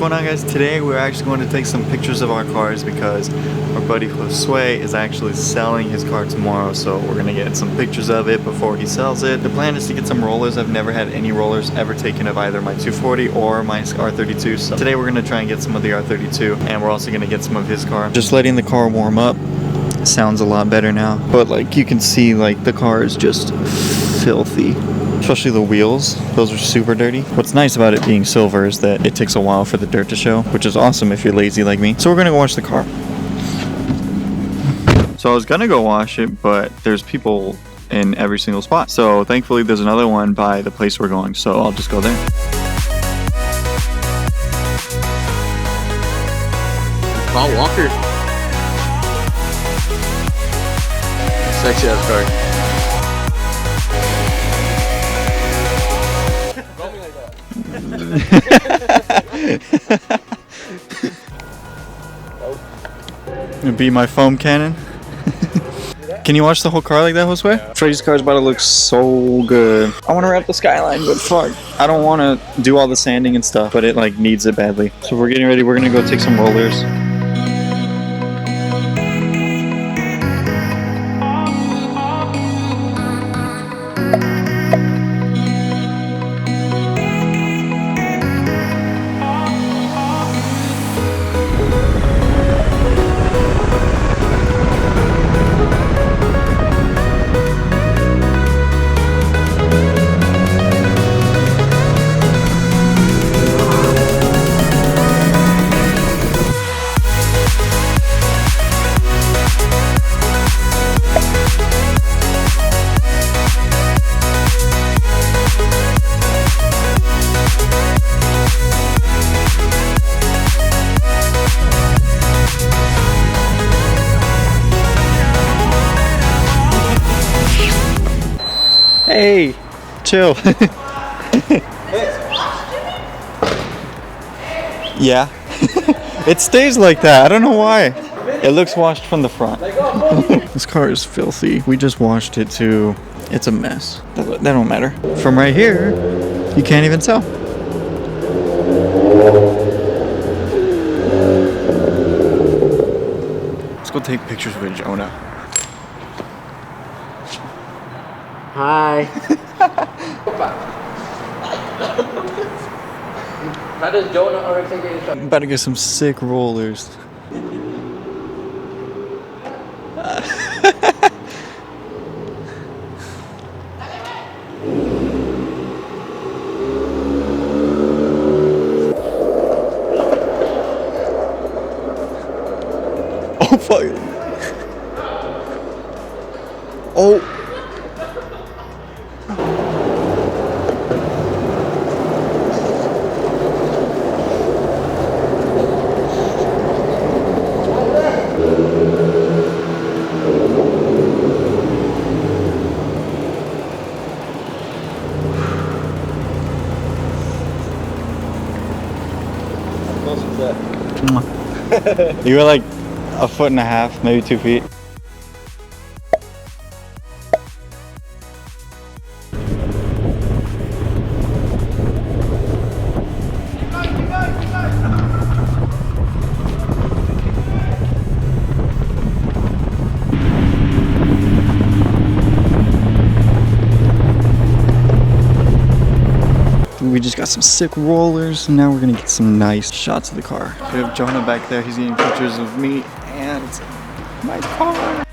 going on, guys? Today we're actually going to take some pictures of our cars because our buddy Josue is actually selling his car tomorrow, so we're gonna get some pictures of it before he sells it. The plan is to get some rollers. I've never had any rollers ever taken of either my 240 or my R32, so today we're gonna try and get some of the R32, and we're also gonna get some of his car. Just letting the car warm up. Sounds a lot better now, but like you can see, like the car is just filthy. Especially the wheels, those are super dirty. What's nice about it being silver is that it takes a while for the dirt to show, which is awesome if you're lazy like me. So we're gonna go wash the car. So I was gonna go wash it, but there's people in every single spot. So thankfully there's another one by the place we're going, so I'll just go there. Paul Walker. Sexy ass car. It'd be my foam cannon. Can you wash the whole car like that, Josue? Yeah. Freddy's car's about to look so good. I want to wrap the Skyline, but fuck, I don't want to do all the sanding and stuff, but it like needs it badly. So we're getting ready. We're gonna go take some rollers. Hey, chill. Yeah. It stays like that. I don't know why. It looks washed from the front. This car is filthy. We just washed it too. It's a mess. That don't matter. From right here, you can't even tell. Let's go take pictures with Jonah. Hi. How does Jonah already take it? I'm about to get some sick rollers. Oh fuck. Oh. You were like a foot and a half, maybe 2 feet. We just got some sick rollers, and now we're gonna get some nice shots of the car. We have Jonah back there. He's getting pictures of me and my car.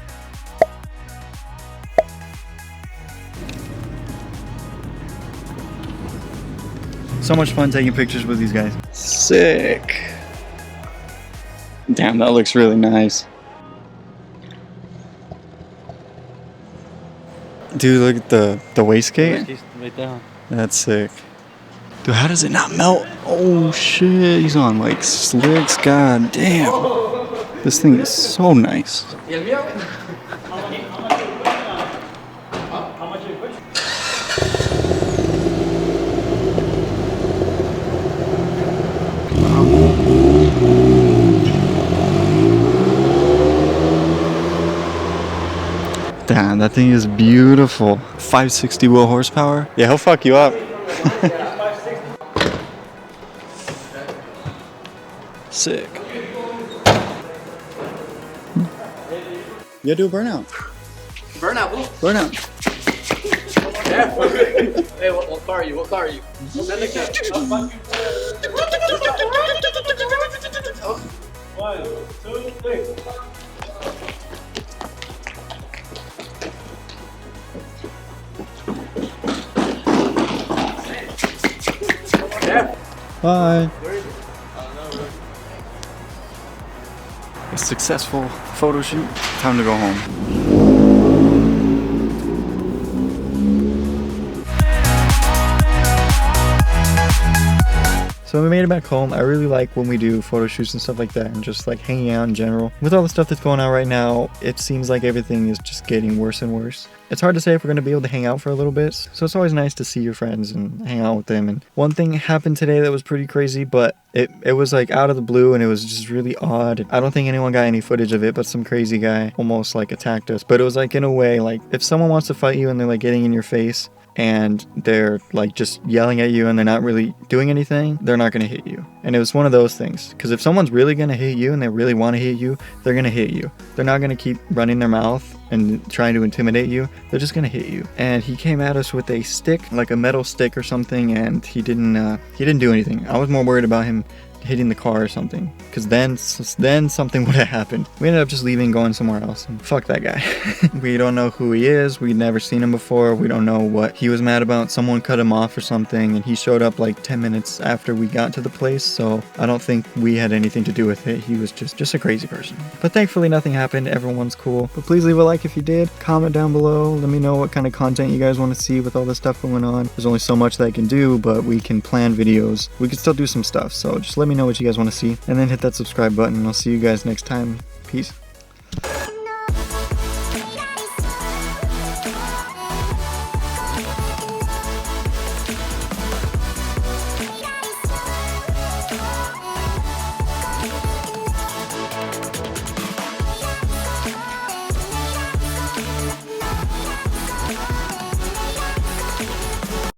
So much fun taking pictures with these guys. Sick. Damn, that looks really nice. Dude, look at the wastegate. Right down. That's sick. Dude, how does it not melt? Oh shit, he's on like slicks. God damn. This thing is so nice. Damn, that thing is beautiful. 560 wheel horsepower. Yeah, he'll fuck you up. Sick. You gotta do a burnout. Burnout, bro. Burnout. Yeah. Hey, what car are you? What car are you? One, two, three. Yeah. Bye. A successful photo shoot. Time to go home. So we made it back home. I really like when we do photo shoots and stuff like that and just like hanging out in general. With all the stuff that's going on right now, it seems like everything is just getting worse and worse. It's hard to say if we're going to be able to hang out for a little bit, so it's always nice to see your friends and hang out with them. And one thing happened today that was pretty crazy, but it was like out of the blue and it was just really odd. I don't think anyone got any footage of it, but some crazy guy almost like attacked us. But it was like in a way, like if someone wants to fight you and they're like getting in your face, and they're like just yelling at you and they're not really doing anything, they're not going to hit you. And it was one of those things, because if someone's really going to hit you and they really want to hit you, they're going to hit you. They're not going to keep running their mouth and trying to intimidate you. They're just going to hit you. And he came at us with a stick, like a metal stick or something, and he didn't do anything. I was more worried about him hitting the car or something, because then something would have happened. We ended up just leaving, going somewhere else, and fuck that guy. We don't know who he is. We'd never seen him before. We don't know what he was mad about. Someone cut him off or something, and he showed up like 10 minutes after we got to the place, so I don't think we had anything to do with it. He was just a crazy person. But thankfully nothing happened. Everyone's cool. But please leave a like if you did. Comment down below. Let me know what kind of content you guys want to see with all this stuff going on. There's only so much that I can do, but we can plan videos. We can still do some stuff, so just let me know what you guys want to see, and then hit that subscribe button. I'll see you guys next time. Peace.